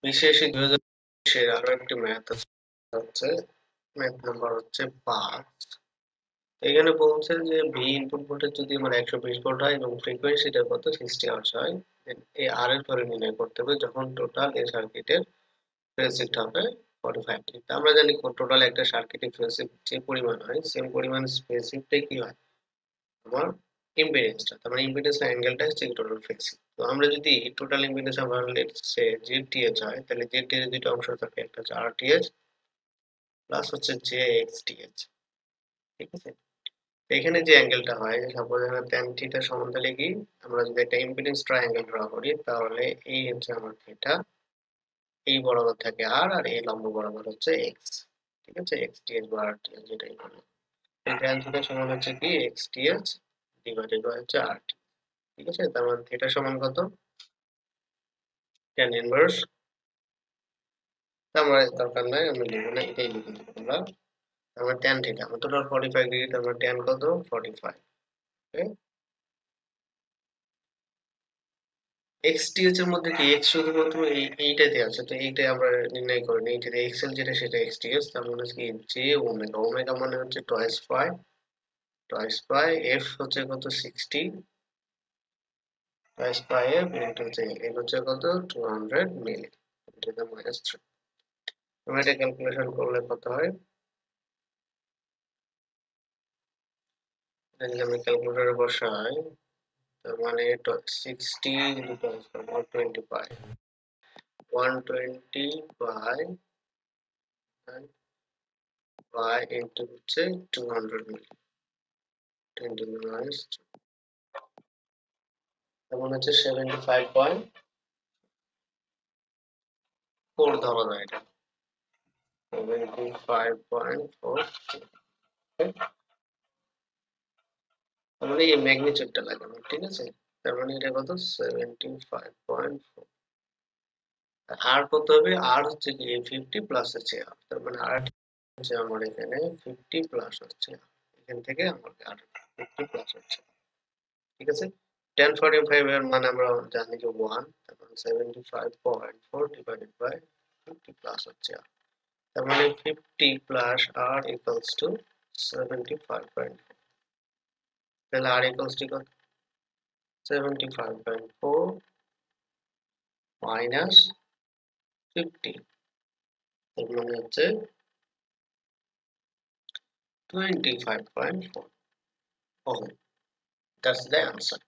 বিশেষ 2020 আরো একটি ম্যাথ হচ্ছে ম্যাথ নাম্বার হচ্ছে 5। এখানে বলছে যে ভি ইনপুট ভোল্টেজ যদি আমার 120 ভোল্ট হয় এবং ফ্রিকোয়েন্সিটা কত 60 হার্টজ হয়, দেন এই আর এর ভ্যালু নির্ণয় করতে হবে যখন টোটাল এই সার্কিটের ফেজ শিফট হবে 45 ডিগ্রি। আমরা জানি টোটাল একটা সার্কিটের ফেজ শিফট যে পরিমাণ হয় সেম পরিমাণ ফেজ শিফটে কি হয় আমার ইম্পিডেন্সটা, তার মানে ইম্পিডেন্স অ্যাঙ্গেলটা হচ্ছে টোটাল ফেজ শিফট। তো আমরা যদি টোটাল ইম্পিডেন্স আমার লেটস সে জেড হয়, তাহলে জেড এর দুটো অংশ থাকে, একটা হচ্ছে আরটিএইচ প্লাস হচ্ছে জেএক্সটিএইচ। ঠিক আছে, এখানে যে অ্যাঙ্গেলটা হয়, সাপোজ এখানে tan থিটা সমান তাহলে কি, আমরা যদি একটা ইম্পিডেন্স ট্রায়াঙ্গেল ড্র করি তাহলে এই হচ্ছে আমার থিটা, এই বরাবর থাকে আর আর এই লম্ব বরাবর হচ্ছে এক্স। ঠিক আছে, এক্সটিএইচ বা আরটিএইচ যেটাই বলে, এই tan থিটা সমান হচ্ছে কি এক্সটিএইচ ডিভাইডেড বাই হচ্ছে আরটি। ঠিক আছে, তার মানে থিটা সমান কত, tan ইনভার্স, তার মানে দরকার নাই আমি লিখব না, এটাই লিখে দেবো আমরা। তার মানে tan থিটা আমার টোটাল 45 ডিগ্রি, তার মানে tan কত 45। ওকে, এক্সটিএইচ এর মধ্যে কি এক্স শুধুমাত্র এইটাতে আছে, তো এইটাই আমরা নির্ণয় করে নিই, এইটাতে এক্সএল যেটা সেটা এক্সটিএইচ, তার মানে কি জে ওমেগা, ওমেগা মানে হচ্ছে twice pi, twice pi F হচ্ছে কত 60, টয়েস পাই এফ ইনটু হচ্ছে এফ হচ্ছে কত 200 মিলি ইনটু দ্য -3। আমরা এটা ক্যালকুলেশন করলে কত হয়, যদি আমি ক্যালকুলেটরে বসাই, তার মানে 60 ইনটু টয়েস পাই 120 পাই, 120 বাই পাই ইনটু হচ্ছে 200 মিলি, 20 minus, তেমন হচ্ছে 75.4 ধরা যায় এটা, 75.4। তার মানে এই ম্যাগনিটিউডটা লাগানো, ঠিক আছে, তার মানে এটা কত 75.4। আর কত হবে, আর হচ্ছে কি 50 প্লাস হচ্ছে আর, তার মানে আর হচ্ছে আমার এখানে 50 প্লাস হচ্ছে R, এখান থেকে আমার আর 50 প্লাস হচ্ছে, ঠিক আছে। 1045 এর মানে আমরা জানি যে 1, তার মানে 75.4 ডিভাইডেড বাই 50 প্লাস হচ্ছে আর, তার মানে 50 প্লাস আর ইকুয়ালস টু 75.4। তাহলে আর ইকুয়ালস টু কত, 75.4 মাইনাস 50, তার মানে হচ্ছে 25.4 ওহম। That's the answer.